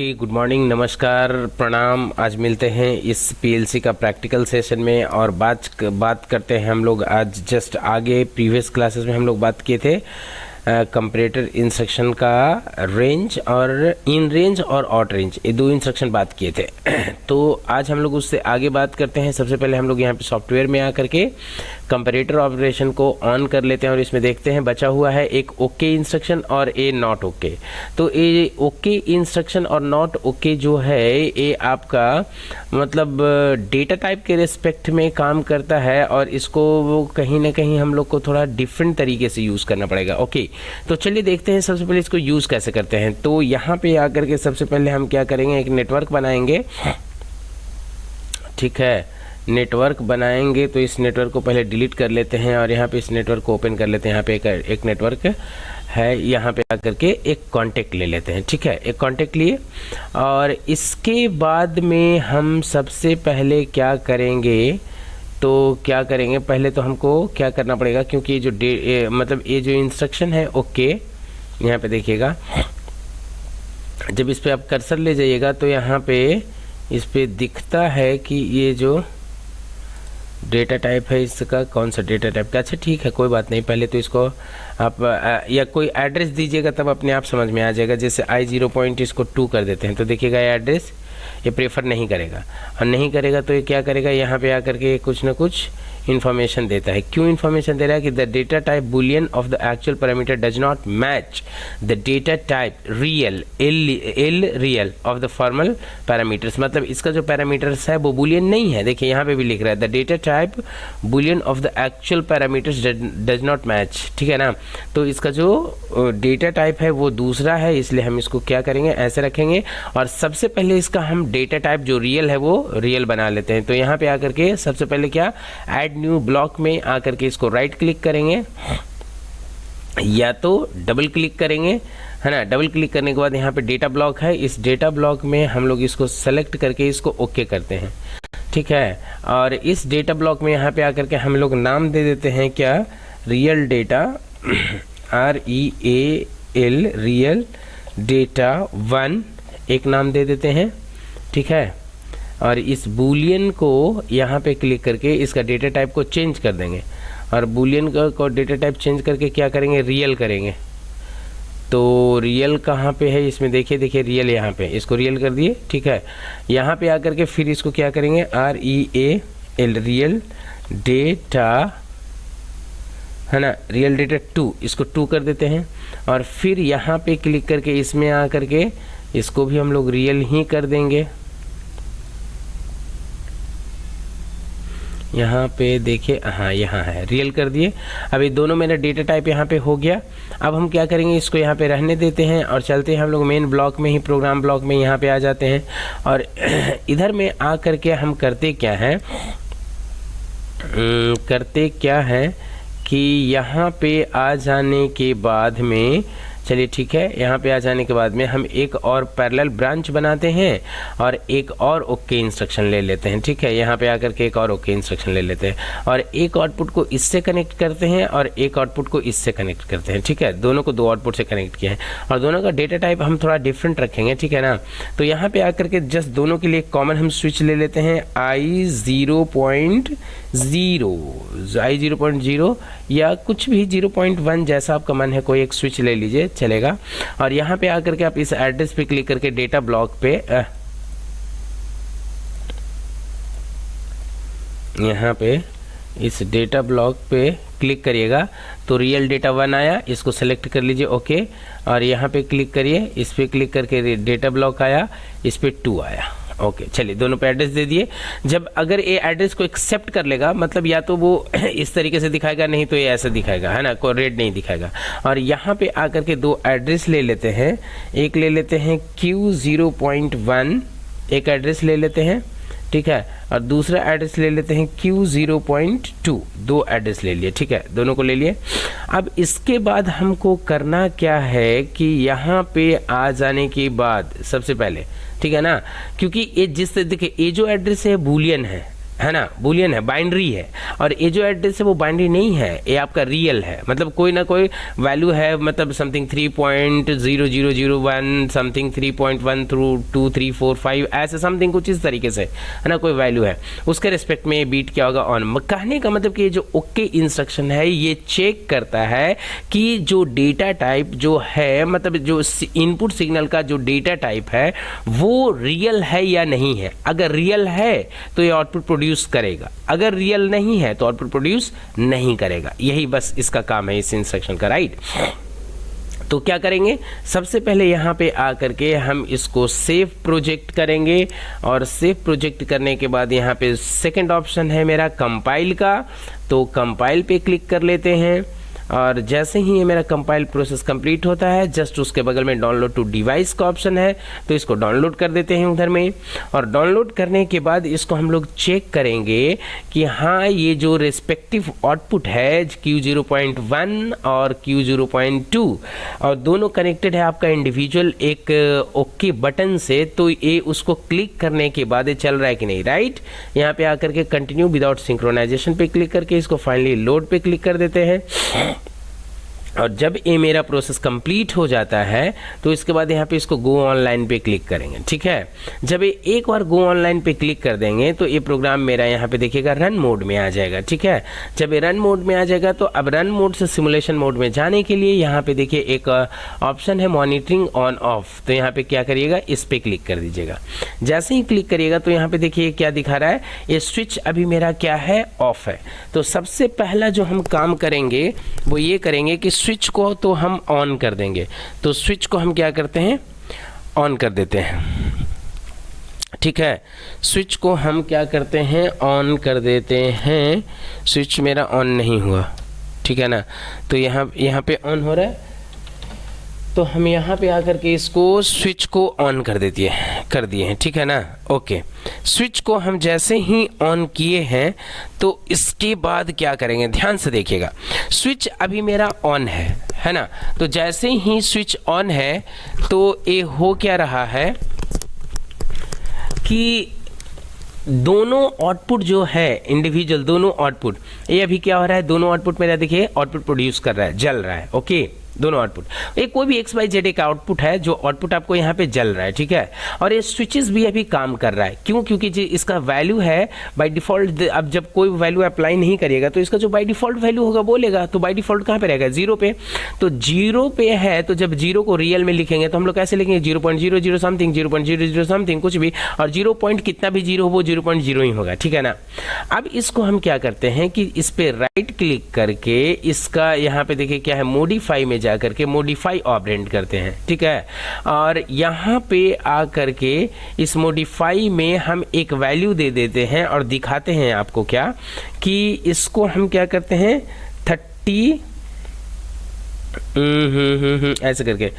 Okay, good morning, नमस्कार, प्रणाम। आज मिलते हैं इस पीएलसी का प्रैक्टिकल सेशन में और बात करते हैं हम लोग। आज जस्ट आगे प्रीवियस क्लासेस में हम लोग बात किए थे कंपैरेटर इंस्ट्रक्शन का रेंज और इन रेंज और आउट रेंज, ये दो इंस्ट्रक्शन बात किए थे। तो आज हम लोग उससे आगे बात करते हैं। सबसे पहले हम लोग यहाँ पे सॉफ्टवेयर में आकर के कंपैरेटर ऑपरेशन को ऑन कर लेते हैं और इसमें देखते हैं बचा हुआ है एक ओके इंस्ट्रक्शन और ए नॉट ओके। तो ये ओके इंस्ट्रक्शन और नॉट ओके जो है ये आपका मतलब डेटा टाइप के रिस्पेक्ट में काम करता है और इसको वो कहीं ना कहीं हम लोग को थोड़ा डिफरेंट तरीके से यूज़ करना पड़ेगा। ओके, तो चलिए देखते हैं सबसे पहले इसको यूज़ कैसे करते हैं। तो यहाँ पे आकर के सबसे पहले हम क्या करेंगे, एक नेटवर्क बनाएंगे। ठीक है, नेटवर्क बनाएंगे तो इस नेटवर्क को पहले डिलीट कर लेते हैं और यहाँ पे इस नेटवर्क को ओपन कर लेते हैं। यहाँ पे एक नेटवर्क है, यहाँ पे आकर के एक कांटेक्ट ले लेते हैं। ठीक है, एक कांटेक्ट लिए और इसके बाद में हम सबसे पहले क्या करेंगे, तो क्या करेंगे पहले तो हमको क्या करना पड़ेगा, क्योंकि ये जो मतलब ये जो इंस्ट्रक्शन है ओके, यहाँ पे देखिएगा जब इस पे आप कर्सर ले जाइएगा तो यहाँ पे इस पे दिखता है कि ये जो डेटा टाइप है इसका कौन सा डेटा टाइप का। अच्छा ठीक है, कोई बात नहीं, पहले तो इसको आप या कोई एड्रेस दीजिएगा तब अपने आप समझ में आ जाएगा। जैसे i0 इसको 2 कर देते हैं तो देखिएगा ये एड्रेस ये प्रेफर नहीं करेगा और नहीं करेगा तो ये क्या करेगा, यहाँ पे आकर के कुछ ना कुछ इन्फॉर्मेशन देता है। क्यों इन्फॉर्मेशन दे रहा है कि the data type Boolean of the actual parameter does not match the data type real L real of the formal parameters. मतलब इसका जो पैरामीटर्स है वो बुलियन नहीं है। देखिए यहाँ पे भी लिख रहा है the data type Boolean of the actual parameters does not match. ठीक है ना, तो इसका जो डेटा टाइप है वो दूसरा है, इसलिए हम इसको क्या करेंगे ऐसे रखेंगे और सबसे पहले इसका हम डेटा टाइप जो रियल है वो रियल बना लेते हैं। तो यहाँ पे आकर के सबसे पहले क्या, ऐड न्यू ब्लॉक में आकर के इसको राइट क्लिक करेंगे या तो डबल क्लिक करेंगे, है ना। डबल क्लिक करने के बाद यहाँ पे डेटा ब्लॉक है, इस डेटा ब्लॉक में हम लोग इसको सेलेक्ट करके इसको ओके करते हैं। ठीक है, और इस डेटा ब्लॉक में यहाँ पे आकर के हम लोग नाम दे देते हैं क्या, real data REAL real data 1 एक नाम दे देते हैं। ठीक है, और इस बूलियन को यहाँ पे क्लिक करके इसका डेटा टाइप को चेंज कर देंगे और बूलियन को डेटा टाइप चेंज करके क्या करेंगे, रियल करेंगे। तो रियल कहाँ पे है इसमें, देखिए रियल यहाँ पे, इसको रियल कर दिए। ठीक है, यहाँ पे आकर के फिर इसको क्या करेंगे, REAL रियल डेटा, है ना, रियल डेटा 2 इसको 2 कर देते हैं और फिर यहाँ पे क्लिक करके इसमें आकर के इसको भी हम लोग रियल ही कर देंगे। यहाँ पे देखिए, हाँ यहाँ है, रियल कर दिए। अभी दोनों मेरा डेटा टाइप यहाँ पे हो गया। अब हम क्या करेंगे, इसको यहाँ पे रहने देते हैं और चलते हैं हम लोग मेन ब्लॉक में ही, प्रोग्राम ब्लॉक में यहाँ पे आ जाते हैं और इधर में आ करके हम करते क्या है कि यहाँ पे आ जाने के बाद में, चलिए ठीक है, यहाँ पे आ जाने के बाद में हम एक और पैरेलल ब्रांच बनाते हैं और एक और ओके इंस्ट्रक्शन ले लेते हैं। ठीक है, यहाँ पे आकर के एक और ओके इंस्ट्रक्शन ले लेते हैं और एक आउटपुट को इससे कनेक्ट करते हैं और एक आउटपुट को इससे कनेक्ट करते हैं। ठीक है, दोनों को 2 आउटपुट से कनेक्ट किया है और दोनों का डेटा टाइप हम थोड़ा डिफरेंट रखेंगे। ठीक है ना, तो यहाँ पे आकर के जस्ट दोनों के लिए कॉमन हम स्विच ले लेते हैं i0.0 या कुछ भी 0.1 जैसा आपका मन है, कोई एक स्विच ले लीजिए चलेगा। और यहाँ पे आकर के आप इस एड्रेस पे क्लिक करके डेटा ब्लॉक पे यहाँ पे इस डेटा ब्लॉक पे क्लिक करिएगा तो रियल डेटा 1 आया, इसको सेलेक्ट कर लीजिए ओके, और यहाँ पे क्लिक करिए, इस पे क्लिक करके डेटा ब्लॉक आया, इस पे 2 आया। ओके, चलिए दोनों पे एड्रेस दे दिए। जब अगर ये एड्रेस को एक्सेप्ट कर लेगा, मतलब या तो वो इस तरीके से दिखाएगा, नहीं तो ये ऐसे दिखाएगा, है ना, कोई रेड नहीं दिखाएगा। और यहाँ पे आकर के 2 एड्रेस ले लेते हैं, एक ले लेते हैं Q0.1 एक एड्रेस ले लेते हैं। ठीक है, और दूसरा एड्रेस ले लेते हैं Q0.2 2 एड्रेस ले लिए। ठीक है, दोनों को ले लिए। अब इसके बाद हमको करना क्या है कि यहाँ पे आ जाने के बाद सबसे पहले, ठीक है ना, क्योंकि ये देखिए ये जो एड्रेस है बूलियन है है ना, बुलियन है, बाइनरी है। और ये जो एड्रेस है वो बाइनरी नहीं है, ये आपका रियल है, मतलब कोई ना कोई वैल्यू है, मतलब समथिंग 3.0001 समथिंग 3.1 थ्रू 2 3 4 5 ऐसे समथिंग कुछ इस तरीके से, है ना, कोई वैल्यू है, उसके रिस्पेक्ट में ये बीट क्या होगा, ऑन। कहने का मतलब कि ये जो ओके इंस्ट्रक्शन है ये चेक करता है कि जो डेटा टाइप जो है, मतलब जो इनपुट सिग्नल का जो डेटा टाइप है वो रियल है या नहीं है। अगर रियल है तो ये आउटपुट प्रोड्यूस करेगा, अगर रियल नहीं है तो आउटपुट प्रोड्यूस नहीं करेगा। यही बस इसका काम है इस इंस्ट्रक्शन का, राइट। तो क्या करेंगे, सबसे पहले यहाँ पे आकर के हम इसको सेव प्रोजेक्ट करेंगे, और सेव प्रोजेक्ट करने के बाद यहाँ पे सेकंड ऑप्शन है मेरा कंपाइल का, तो कंपाइल पे क्लिक कर लेते हैं। और जैसे ही ये मेरा कंपाइल प्रोसेस कंप्लीट होता है, जस्ट उसके बगल में डाउनलोड टू डिवाइस का ऑप्शन है, तो इसको डाउनलोड कर देते हैं उधर में। और डाउनलोड करने के बाद इसको हम लोग चेक करेंगे कि हाँ ये जो रिस्पेक्टिव आउटपुट है Q0.1 और Q0.2 और दोनों कनेक्टेड है आपका इंडिविजुअल एक ओके बटन से, तो ये उसको क्लिक करने के बाद ये चल रहा है कि नहीं, राइट। यहाँ पे आकर के कंटिन्यू विदाउट सिंक्रोनाइजेशन पे क्लिक करके इसको फाइनली लोड पे क्लिक कर देते हैं। और जब ये मेरा प्रोसेस कंप्लीट हो जाता है तो इसके बाद यहाँ पे इसको गो ऑनलाइन पे क्लिक करेंगे, ठीक है। जब ये एक बार गो ऑनलाइन पे क्लिक कर देंगे तो ये प्रोग्राम मेरा यहाँ पे देखिएगा रन मोड में आ जाएगा, ठीक है। जब ये रन मोड में आ जाएगा तो अब रन मोड से सिमुलेशन मोड में जाने के लिए यहाँ पे देखिए एक ऑप्शन है मॉनिटरिंग ऑन ऑफ, तो यहाँ पे क्या करिएगा, इस पे क्लिक कर दीजिएगा। जैसे ही क्लिक करिएगा तो यहाँ पे देखिए क्या दिखा रहा है, ये स्विच अभी मेरा क्या है, ऑफ है। तो सबसे पहला जो हम काम करेंगे वो ये करेंगे कि स्विच को तो हम ऑन कर देंगे, तो स्विच को हम क्या करते हैं, ऑन कर देते हैं, ठीक है। स्विच को हम क्या करते हैं, ऑन कर देते हैं। स्विच मेरा ऑन नहीं हुआ, ठीक है ना, तो यहाँ पे ऑन हो रहा है, तो हम यहाँ पे आकर के इसको स्विच को ऑन कर दिए हैं, ठीक है ना, ओके। स्विच को हम जैसे ही ऑन किए हैं तो इसके बाद क्या करेंगे, ध्यान से देखिएगा। स्विच अभी मेरा ऑन है ना, तो जैसे ही स्विच ऑन है तो ये हो क्या रहा है कि दोनों आउटपुट जो है इंडिविजुअल, दोनों आउटपुट, ये अभी क्या हो रहा है, दोनों आउटपुट मेरा देखिए आउटपुट प्रोड्यूस कर रहा है, जल रहा है, ओके। दोनों आउटपुट, एक कोई भी XYZ का आउटपुट है जो आउटपुट आपको यहाँ पे जल रहा है, ठीक है। और ये स्विचेस भी अभी काम कर रहा है, क्यों, क्योंकि जो इसका वैल्यू है बाय डिफॉल्ट, अब जब कोई वैल्यू अप्लाई नहीं करिएगा तो इसका जो बाय डिफॉल्ट वैल्यू होगा बोलेगा, तो बाय डिफॉल्ट कहाँ पे रहेगा, 0 पे। तो 0 पे है, तो जब 0 को रियल में लिखेंगे तो हम लोग कैसे लिखेंगे, 0.00 समथिंग, 0.00 समथिंग, कुछ भी, और 0 पॉइंट कितना भी 0 हो वो 0.0 ही होगा, ठीक है ना। अब इसको हम क्या करते हैं कि इस पे राइट क्लिक करके इसका यहाँ पे देखिए क्या है, मॉडिफाई में जा करके मॉडिफाई ऑपरेंड करते हैं, ठीक है। और यहाँ पे आ करके इस मॉडिफाई में हम एक वैल्यू दे देते हैं और दिखाते हैं आपको क्या, कि इसको हम क्या करते हैं 30 ऐसे करके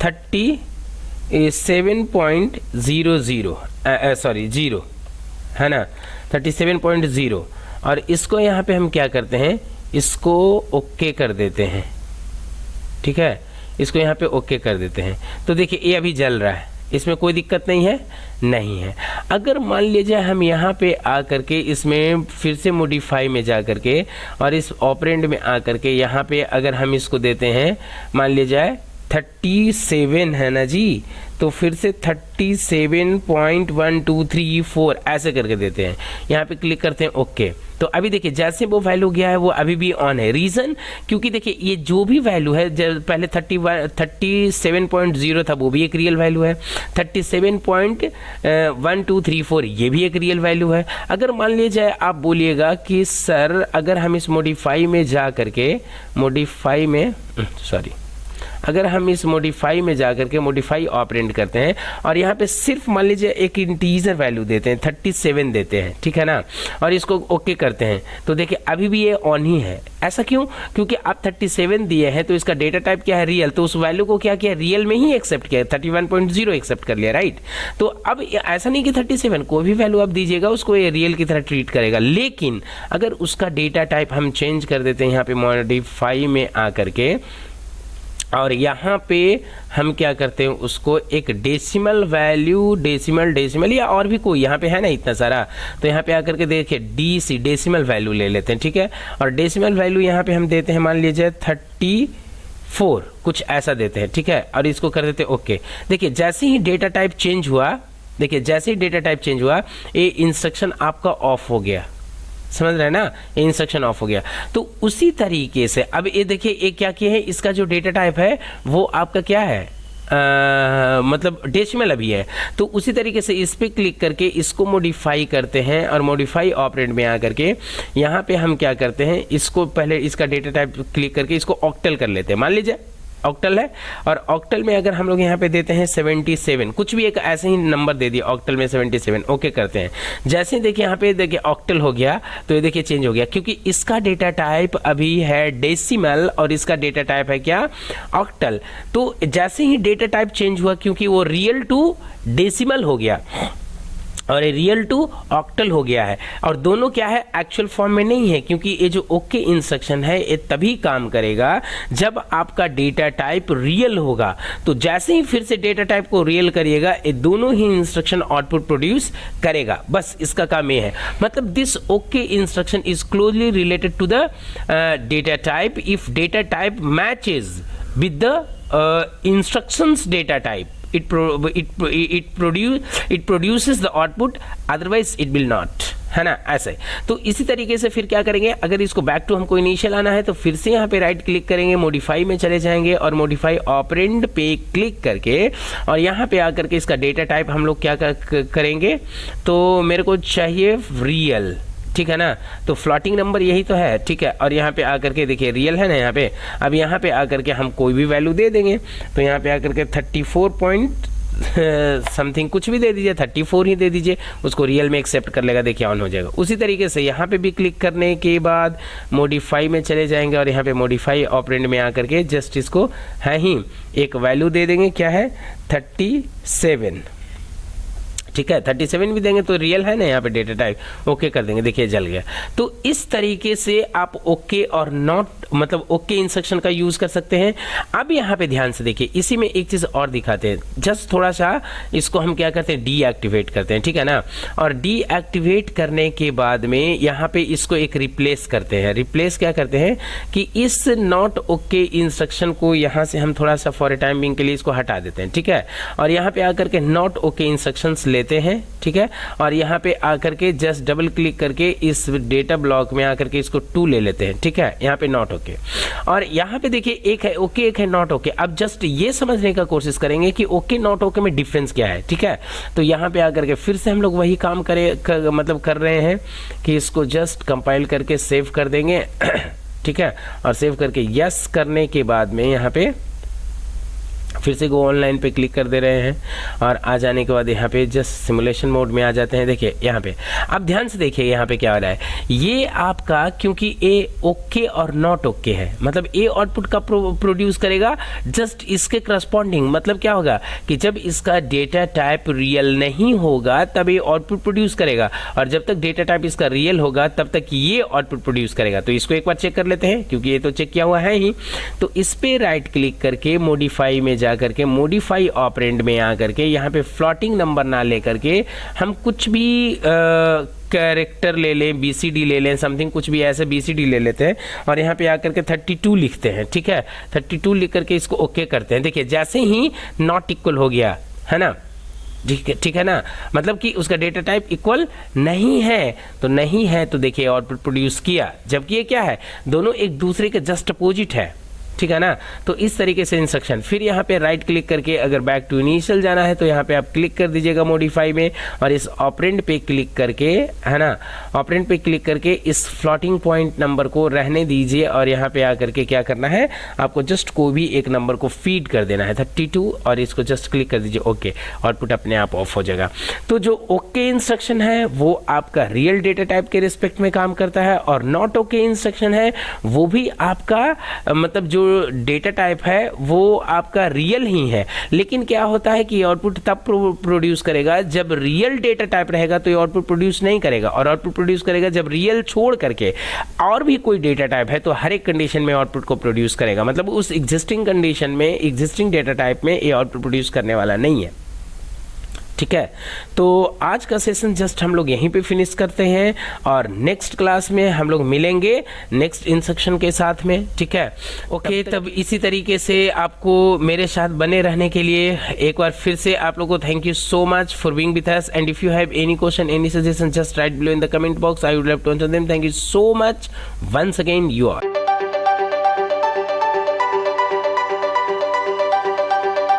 37.00 सॉरी 0 है ना, 37.0, और इसको यहाँ पे हम क्या करते हैं, इसको ओके कर देते हैं, ठीक है। इसको यहाँ पे ओके कर देते हैं, तो देखिए ये अभी जल रहा है, इसमें कोई दिक्कत नहीं है। अगर मान लीजिए हम यहाँ पे आ करके इसमें फिर से मॉडिफाई में जा करके और इस ऑपरेंड में आ करके यहाँ पे अगर हम इसको देते हैं, मान लीजिए 37 है ना जी, तो फिर से 37.1234 ऐसे करके देते हैं, यहाँ पे क्लिक करते हैं ओके। तो अभी देखिए जैसे वो वैल्यू गया है वो अभी भी ऑन है, रीज़न क्योंकि देखिए ये जो भी वैल्यू है, जब पहले 37.0 था वो भी एक रियल वैल्यू है, 37.1234 ये भी एक रियल वैल्यू है। अगर मान लीजिए आप बोलिएगा कि सर अगर हम इस मॉडिफाई में जा करके अगर हम इस मॉडिफाई में जाकर के मॉडिफाई ऑपरेंड करते हैं और यहाँ पे सिर्फ मान लीजिए एक इंटीजर वैल्यू देते हैं, 37 देते हैं, ठीक है ना, और इसको ओके करते हैं, तो देखिए अभी भी ये ऑन ही है। ऐसा क्यों? क्योंकि आप 37 दिए हैं तो इसका डेटा टाइप क्या है, रियल, तो उस वैल्यू को क्या किया, रियल में ही एक्सेप्ट किया, 31.0 एक्सेप्ट कर लिया, राइट। तो अब ऐसा नहीं कि 37 कोई भी वैल्यू आप दीजिएगा उसको ये रियल की तरह ट्रीट करेगा, लेकिन अगर उसका डेटा टाइप हम चेंज कर देते हैं यहाँ पे मॉडिफाई में आ करके और यहाँ पे हम क्या करते हैं, उसको एक डेसिमल वैल्यू, डेसिमल या और भी कोई यहाँ पे है ना इतना सारा, तो यहाँ पे आकर के देखिए DC डेसिमल वैल्यू ले लेते हैं, ठीक है। और डेसिमल वैल्यू यहाँ पे हम देते हैं, मान लीजिए 34 कुछ ऐसा देते हैं, ठीक है। और इसको कर देते हैं ओके। देखिए जैसे ही डेटा टाइप चेंज हुआ, देखिए जैसे ही डेटा टाइप चेंज हुआ, ये इंस्ट्रक्शन आपका ऑफ हो गया, समझ रहे हैं ना, इंस्ट्रक्शन ऑफ हो गया। तो उसी तरीके से अब ये देखिए ये क्या किया है, इसका जो डेटा टाइप है वो आपका क्या है, मतलब डेसिमल अभी है। तो उसी तरीके से इस पे क्लिक करके इसको मॉडिफाई करते हैं, और मॉडिफाई ऑपरेंड में आकर के यहाँ पे हम क्या करते हैं, इसको पहले इसका डेटा टाइप क्लिक करके इसको ऑक्टल कर लेते हैं। मान लीजिए ऑक्टल है, और ऑक्टल में अगर हम लोग यहाँ पे देते हैं 77, कुछ भी एक ऐसे ही नंबर दे दिया ऑक्टल में 77, ओके करते हैं। जैसे ही देखिए यहाँ पे देखिए ऑक्टल हो गया, तो ये देखिए चेंज हो गया, क्योंकि इसका डेटा टाइप अभी है डेसिमल और इसका डेटा टाइप है क्या, ऑक्टल। तो जैसे ही डेटा टाइप चेंज हुआ, क्योंकि वो रियल टू डेसिमल हो गया और ये रियल टू ऑक्टल हो गया है, और दोनों क्या है, एक्चुअल फॉर्म में नहीं है, क्योंकि ये जो ओके इंस्ट्रक्शन है ये तभी काम करेगा जब आपका डेटा टाइप रियल होगा। तो जैसे ही फिर से डेटा टाइप को रियल करिएगा, ये दोनों ही इंस्ट्रक्शन आउटपुट प्रोड्यूस करेगा, बस इसका काम ये है। मतलब this okay instruction is closely related to the data type if data type matches with the instructions data type, it produces the output, otherwise it will not, है ना, ऐसे। तो इसी तरीके से फिर क्या करेंगे, अगर इसको बैक टू हमको इनिशियल आना है तो फिर से यहाँ पे राइट क्लिक करेंगे, मॉडिफाई में चले जाएंगे और मॉडिफाई ऑपरेंड पे क्लिक करके, और यहाँ पे आकर के इसका डेटा टाइप हम लोग क्या करेंगे, तो मेरे को चाहिए रियल, ठीक है ना। तो फ्लोटिंग नंबर यही तो है, ठीक है। और यहाँ पे आकर के देखिए रियल है ना यहाँ पे, अब यहाँ पे आकर के हम कोई भी वैल्यू दे देंगे, तो यहाँ पे आकर के 34 पॉइंट समथिंग कुछ भी दे दीजिए, 34 ही दे दीजिए, उसको रियल में एक्सेप्ट कर लेगा, देखिए ऑन हो जाएगा। उसी तरीके से यहाँ पे भी क्लिक करने के बाद मॉडिफाई में चले जाएंगे, और यहाँ पे मॉडिफाई ऑपरेंड में आकर के जस्ट इसको है ही एक वैल्यू दे देंगे, क्या है 37, ठीक है। 37 भी देंगे तो रियल है ना यहाँ पे डेटा टाइप, ओके कर देंगे, देखिए जल गया। तो इस तरीके से आप ओके और नॉट, मतलब ओके इंस्ट्रक्शन का यूज कर सकते हैं। अब यहाँ पे ध्यान से देखिए, इसी में एक चीज और दिखाते हैं, जस्ट थोड़ा सा इसको हम क्या करते हैं, डीएक्टिवेट करते हैं, ठीक है ना। और डीएक्टिवेट करने के बाद में यहाँ पे इसको एक रिप्लेस करते हैं। रिप्लेस क्या करते हैं कि इस नॉट ओके इंस्ट्रक्शन को यहाँ से हम थोड़ा सा फॉर ए टाइम बिंग के लिए इसको हटा देते हैं, ठीक है। और यहाँ पे आकर के नॉट ओके इंस्ट्रक्शन लेते हैं, ठीक है। और यहाँ पे आकर के जस्ट डबल क्लिक करके इस डेटा ब्लॉक में आकर के इसको 2 ले लेते हैं, ठीक है। यहाँ पे नॉट ओके, और यहाँ पे देखिए एक है ओके, एक है नॉट ओके। अब जस्ट ये समझने का कोशिश करेंगे कि ओके नॉट ओके में डिफरेंस क्या है, ठीक है। तो यहाँ पे आकर के फिर से हम लोग वही काम मतलब कर रहे हैं कि इसको जस्ट कंपाइल करके सेव कर देंगे ठीक है। और सेव करके यस करने के बाद में यहाँ पे फिर से गो ऑनलाइन पे क्लिक कर दे रहे हैं, और आ जाने के बाद यहाँ पे जस्ट सिमुलेशन मोड में आ जाते हैं। देखिए यहाँ पे अब ध्यान से देखिए यहाँ पे क्या हो रहा है, ये आपका क्योंकि ए ओके और नॉट ओके है, मतलब ए आउटपुट का प्रोड्यूस करेगा जस्ट इसके करस्पॉन्डिंग। मतलब क्या होगा कि जब इसका डेटा टाइप रियल नहीं होगा तब ये आउटपुट प्रोड्यूस करेगा, और जब तक डेटा टाइप इसका रियल होगा तब तक ये आउटपुट प्रोड्यूस करेगा। तो इसको एक बार चेक कर लेते हैं, क्योंकि ये तो चेक किया हुआ है ही। तो इस पे राइट क्लिक करके मॉडिफाई में जाकर के मॉडिफाई ऑपरेंड में आकर के यहाँ पे फ्लोटिंग नंबर ना लेकर के हम कुछ भी कैरेक्टर ले लें, BCD ले लें, समथिंग कुछ भी ऐसे BCD ले लेते हैं, और यहाँ पे आकर के 32 लिखते हैं, ठीक है। 32 लिख करके इसको ओके करते हैं। देखिए जैसे ही नॉट इक्वल हो गया है ना, ठीक है ना, मतलब कि उसका डेटा टाइप इक्वल नहीं है, तो नहीं है तो देखिए आउटपुट प्रोड्यूस किया, जबकि ये क्या है, दोनों एक दूसरे के जस्ट अपोजिट है, ठीक है ना। तो इस तरीके से इंस्ट्रक्शन। फिर यहाँ पे राइट क्लिक करके अगर बैक टू इनिशियल जाना है तो यहाँ पे आप क्लिक कर दीजिएगा मॉडिफाई में, और इस ऑपरेंड पे क्लिक करके, है ना, ऑपरेंड पे क्लिक करके इस फ्लोटिंग पॉइंट नंबर को रहने दीजिए, और यहाँ पे आकर के क्या करना है, आपको जस्ट कोई भी एक नंबर को फीड कर देना है 32, और इसको जस्ट क्लिक कर दीजिए ओके, आउटपुट अपने आप ऑफ हो जाएगा। तो जो ओके इंस्ट्रक्शन है वो आपका रियल डेटा टाइप के रिस्पेक्ट में काम करता है, और नॉट ओके इंस्ट्रक्शन है वो भी आपका मतलब जो जो डेटा टाइप है वो आपका रियल ही है, लेकिन क्या होता है कि आउटपुट तब प्रोड्यूस करेगा जब रियल डेटा टाइप रहेगा, तो ये आउटपुट प्रोड्यूस नहीं करेगा, और आउटपुट प्रोड्यूस करेगा जब रियल छोड़ करके और भी कोई डेटा टाइप है तो हर एक कंडीशन में आउटपुट को प्रोड्यूस करेगा। मतलब उस एग्जिस्टिंग कंडीशन में, एग्जिस्टिंग डेटा टाइप में ये आउटपुट प्रोड्यूस करने वाला नहीं है। ठीक है, तो आज का सेशन जस्ट हम लोग यहीं पे फिनिश करते हैं, और नेक्स्ट क्लास में हम लोग मिलेंगे नेक्स्ट इंस्ट्रक्शन के साथ में। ठीक है, ओके। तब इसी तरीके से आपको मेरे साथ बने रहने के लिए एक बार फिर से आप लोगों को thank you so much for being with us, and if you have any question, any suggestion, just write below in the comment box, I would love to answer them. Thank you so much once again, you all.